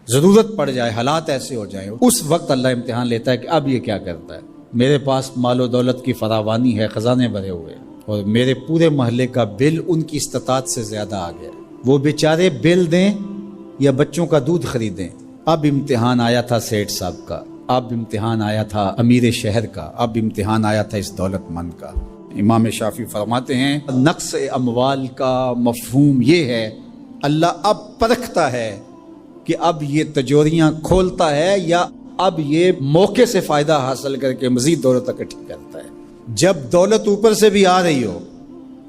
ضرورت پڑ جائے، حالات ایسے ہو جائیں، اس وقت اللہ امتحان لیتا ہے کہ اب یہ کیا کرتا ہے۔ میرے پاس مال و دولت کی فراوانی ہے، خزانے بھرے ہوئے، اور میرے پورے محلے کا بل ان کی استطاعت سے زیادہ آ گیا، وہ بیچارے بل دیں یا بچوں کا دودھ خریدیں۔ اب امتحان آیا تھا سیٹھ صاحب کا، اب امتحان آیا تھا امیر شہر کا، اب امتحان آیا تھا اس دولت مند کا۔ امام شافعی فرماتے ہیں نقص اموال کا مفہوم یہ ہے، اللہ اب پرکھتا ہے کہ اب یہ تجوریاں کھولتا ہے یا اب یہ موقع سے فائدہ حاصل کر کے مزید دولت اکٹھی کرتا ہے۔ جب دولت اوپر سے بھی آ رہی ہو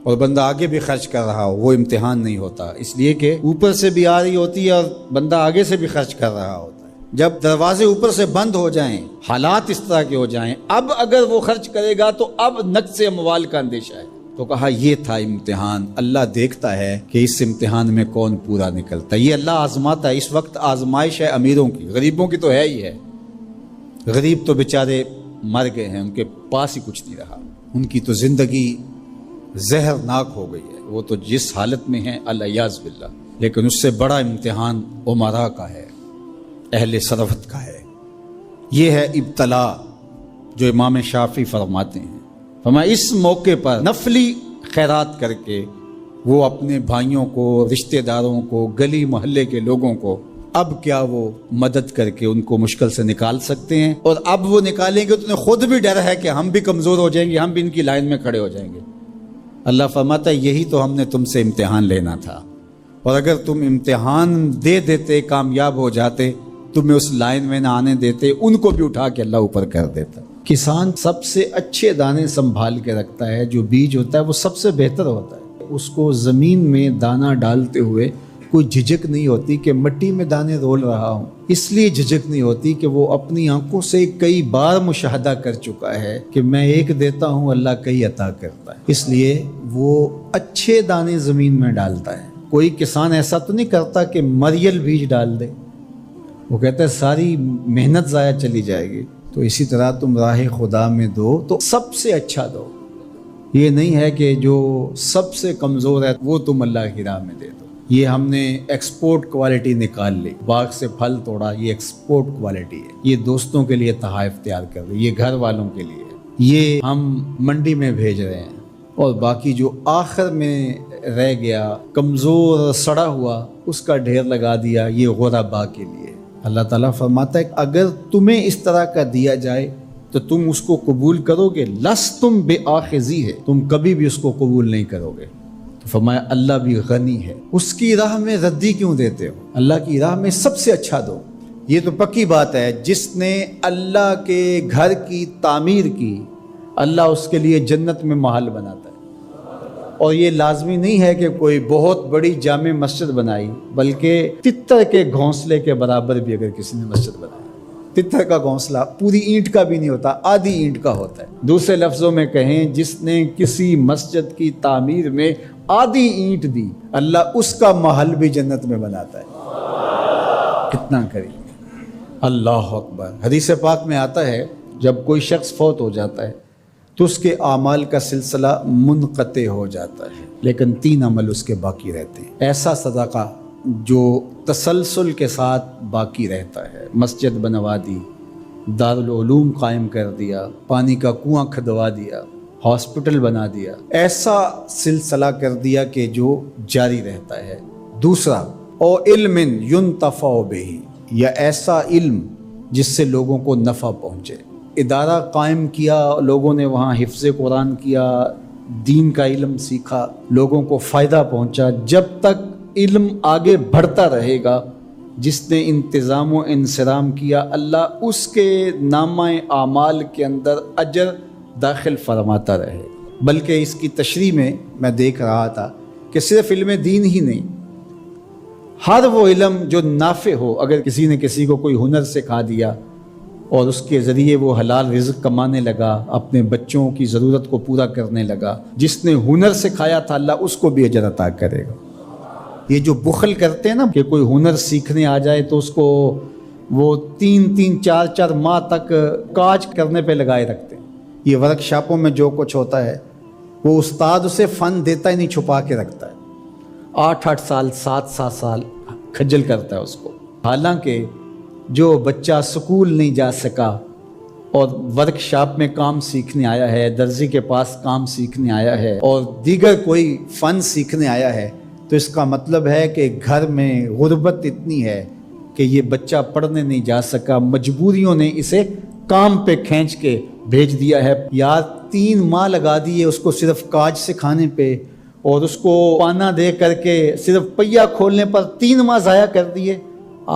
اور بندہ آگے بھی خرچ کر رہا ہو، وہ امتحان نہیں ہوتا، اس لیے کہ اوپر سے بھی آ رہی ہوتی ہے اور بندہ آگے سے بھی خرچ کر رہا ہوتا ہے۔ جب دروازے اوپر سے بند ہو جائیں، حالات اس طرح کے ہو جائیں، اب اگر وہ خرچ کرے گا تو اب نقص اموال کا اندیشہ ہے۔ تو کہا یہ تھا امتحان، اللہ دیکھتا ہے کہ اس امتحان میں کون پورا نکلتا ہے، یہ اللہ آزماتا ہے۔ اس وقت آزمائش ہے امیروں کی، غریبوں کی تو ہے ہی ہے۔ غریب تو بیچارے مر گئے ہیں، ان کے پاس ہی کچھ نہیں رہا، ان کی تو زندگی زہرناک ہو گئی ہے، وہ تو جس حالت میں ہیں الیاذ باللہ۔ لیکن اس سے بڑا امتحان امراء کا ہے، اہل ثروت کا ہے۔ یہ ہے ابتلا جو امام شافعی فرماتے ہیں۔ فرمایا اس موقع پر نفلی خیرات کر کے وہ اپنے بھائیوں کو، رشتہ داروں کو، گلی محلے کے لوگوں کو اب کیا وہ مدد کر کے ان کو مشکل سے نکال سکتے ہیں، اور اب وہ نکالیں گے تو انہیں خود بھی ڈر ہے کہ ہم بھی کمزور ہو جائیں گے، ہم بھی ان کی لائن میں کھڑے ہو جائیں گے۔ اللہ فرماتا ہے یہی تو ہم نے تم سے امتحان لینا تھا، اور اگر تم امتحان دے دیتے، کامیاب ہو جاتے، تمہیں اس لائن میں نہ آنے دیتے، ان کو بھی اٹھا کے اللہ اوپر کر دیتا۔ کسان سب سے اچھے دانے سنبھال کے رکھتا ہے، جو بیج ہوتا ہے وہ سب سے بہتر ہوتا ہے، اس کو زمین میں دانہ ڈالتے ہوئے کوئی جھجک نہیں ہوتی کہ مٹی میں دانے رول رہا ہوں، اس لیے جھجک نہیں ہوتی کہ وہ اپنی آنکھوں سے کئی بار مشاہدہ کر چکا ہے کہ میں ایک دیتا ہوں، اللہ کئی عطا کرتا ہے، اس لیے وہ اچھے دانے زمین میں ڈالتا ہے۔ کوئی کسان ایسا تو نہیں کرتا کہ مریل بیج ڈال دے، وہ کہتا ہے ساری محنت ضائع چلی جائے گی۔ تو اسی طرح تم راہ خدا میں دو تو سب سے اچھا دو، یہ نہیں ہے کہ جو سب سے کمزور ہے وہ تم اللہ کی راہ میں دے دو۔ یہ ہم نے ایکسپورٹ کوالٹی نکال لی، باغ سے پھل توڑا، یہ ایکسپورٹ کوالٹی ہے، یہ دوستوں کے لیے تحائف تیار کر رہے، یہ گھر والوں کے لیے، یہ ہم منڈی میں بھیج رہے ہیں، اور باقی جو آخر میں رہ گیا کمزور سڑا ہوا اس کا ڈھیر لگا دیا، یہ غربا کے لیے۔ اللہ تعالیٰ فرماتا ہے کہ اگر تمہیں اس طرح کا دیا جائے تو تم اس کو قبول کرو گے، لستم بآخذی ہے، تم کبھی بھی اس کو قبول نہیں کرو گے۔ تو فرمایا اللہ بھی غنی ہے، اس کی راہ میں ردی کیوں دیتے ہو؟ اللہ کی راہ میں سب سے اچھا دو۔ یہ تو پکی بات ہے، جس نے اللہ کے گھر کی تعمیر کی، اللہ اس کے لیے جنت میں محل بناتا ہے۔ اور یہ لازمی نہیں ہے کہ کوئی بہت بڑی جامع مسجد بنائی، بلکہ تتر کے گھونسلے کے برابر بھی اگر کسی نے مسجد بنائی، تتر کا گھونسلہ پوری اینٹ کا بھی نہیں ہوتا، آدھی اینٹ کا ہوتا ہے۔ دوسرے لفظوں میں کہیں، جس نے کسی مسجد کی تعمیر میں آدھی اینٹ دی، اللہ اس کا محل بھی جنت میں بناتا ہے۔ کتنا کریم، اللہ اکبر۔ حدیث پاک میں آتا ہے جب کوئی شخص فوت ہو جاتا ہے تو اس کے اعمال کا سلسلہ منقطع ہو جاتا ہے، لیکن 3 عمل اس کے باقی رہتے ہیں۔ ایسا صدقہ جو تسلسل کے ساتھ باقی رہتا ہے، مسجد بنوا دی، دارالعلوم قائم کر دیا، پانی کا کنواں کھدوا دیا، ہاسپٹل بنا دیا، ایسا سلسلہ کر دیا کہ جو جاری رہتا ہے۔ دوسرا، او علم ينتفع بہ، یا ایسا علم جس سے لوگوں کو نفع پہنچے، ادارہ قائم کیا، لوگوں نے وہاں حفظ قرآن کیا، دین کا علم سیکھا، لوگوں کو فائدہ پہنچا۔ جب تک علم آگے بڑھتا رہے گا، جس نے انتظام و انصرام کیا، اللہ اس کے نامہ اعمال کے اندر اجر داخل فرماتا رہے۔ بلکہ اس کی تشریح میں دیکھ رہا تھا کہ صرف علم دین ہی نہیں، ہر وہ علم جو نافع ہو، اگر کسی نے کسی کو کوئی ہنر سکھا دیا اور اس کے ذریعے وہ حلال رزق کمانے لگا، اپنے بچوں کی ضرورت کو پورا کرنے لگا، جس نے ہنر سکھایا تھا اللہ اس کو بھی اجر عطا کرے گا۔ یہ جو بخل کرتے ہیں نا کہ کوئی ہنر سیکھنے آ جائے تو اس کو وہ 3 4 ماہ تک کاج کرنے پہ لگائے رکھتے ہیں۔ یہ ورک شاپوں میں جو کچھ ہوتا ہے وہ استاد اسے فن دیتا ہی نہیں، چھپا کے رکھتا ہے، 8 سال 7 سال کھجل کرتا ہے اس کو۔ حالانکہ جو بچہ سکول نہیں جا سکا اور ورک شاپ میں کام سیکھنے آیا ہے، درزی کے پاس کام سیکھنے آیا ہے اور دیگر کوئی فن سیکھنے آیا ہے، تو اس کا مطلب ہے کہ گھر میں غربت اتنی ہے کہ یہ بچہ پڑھنے نہیں جا سکا، مجبوریوں نے اسے کام پہ کھینچ کے بھیج دیا ہے۔ یار 3 ماہ لگا دیے اس کو صرف کاج سکھانے پہ، اور اس کو پانا دے کر کے صرف پہیا کھولنے پر 3 ماہ ضائع کر دیے۔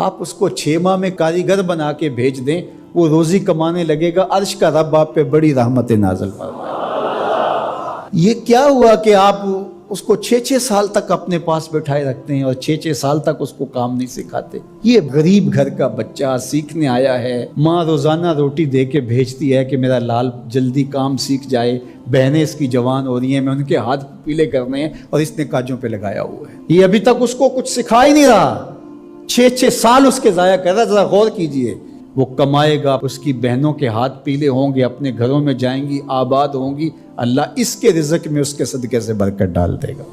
آپ اس کو 6 ماہ میں کاریگر بنا کے بھیج دیں، وہ روزی کمانے لگے گا، عرش کا رب آپ پہ بڑی رحمت نازل فرمائے۔ یہ کیا ہوا کہ آپ اس کو 6 سال تک اپنے پاس بٹھائے رکھتے ہیں اور 6 سال تک اس کو کام نہیں سکھاتے؟ یہ غریب گھر کا بچہ سیکھنے آیا ہے، ماں روزانہ روٹی دے کے بھیجتی ہے کہ میرا لال جلدی کام سیکھ جائے، بہنیں اس کی جوان ہو رہی ہیں، میں ان کے ہاتھ پیلے کرنے ہیں، اور اس نے کاجوں پہ لگایا ہوا ہے۔ یہ ابھی تک اس کو کچھ سکھا ہی نہیں رہا، 6 سال اس کے ضائع کر رہا ہے۔ ذرا غور کیجئے، وہ کمائے گا، اس کی بہنوں کے ہاتھ پیلے ہوں گے، اپنے گھروں میں جائیں گی، آباد ہوں گی، اللہ اس کے رزق میں اس کے صدقے سے برکت ڈال دے گا۔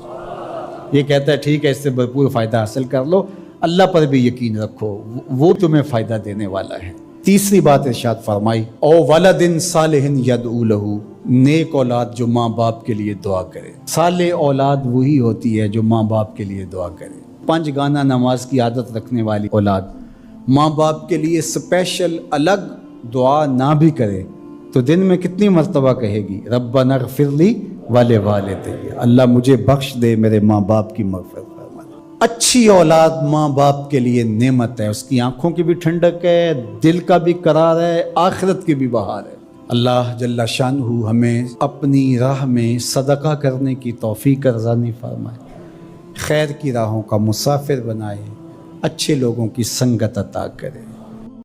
یہ کہتا ہے ٹھیک ہے، اس سے بھرپور فائدہ حاصل کر لو، اللہ پر بھی یقین رکھو، وہ تمہیں فائدہ دینے والا ہے۔ تیسری بات ارشاد فرمائی، او ولد صالح یدعو لہ، نیک اولاد جو ماں باپ کے لیے دعا کرے۔ صالح اولاد وہی ہوتی ہے جو ماں باپ کے لیے دعا کرے۔ 5 گانا نماز کی عادت رکھنے والی اولاد ماں باپ کے لیے اسپیشل الگ دعا نہ بھی کرے تو دن میں کتنی مرتبہ کہے گی، ربنا اغفر لی ولوالدی، اللہ مجھے بخش دے، میرے ماں باپ کی مغفرت فرما دے۔ اچھی اولاد ماں باپ کے لیے نعمت ہے، اس کی آنکھوں کی بھی ٹھنڈک ہے، دل کا بھی قرار ہے، آخرت کی بھی بہار ہے۔ اللہ جل شانہ ہمیں اپنی راہ میں صدقہ کرنے کی توفیق ارزانی فرمائے، خیر کی راہوں کا مسافر بنائے، اچھے لوگوں کی سنگت عطا کرے۔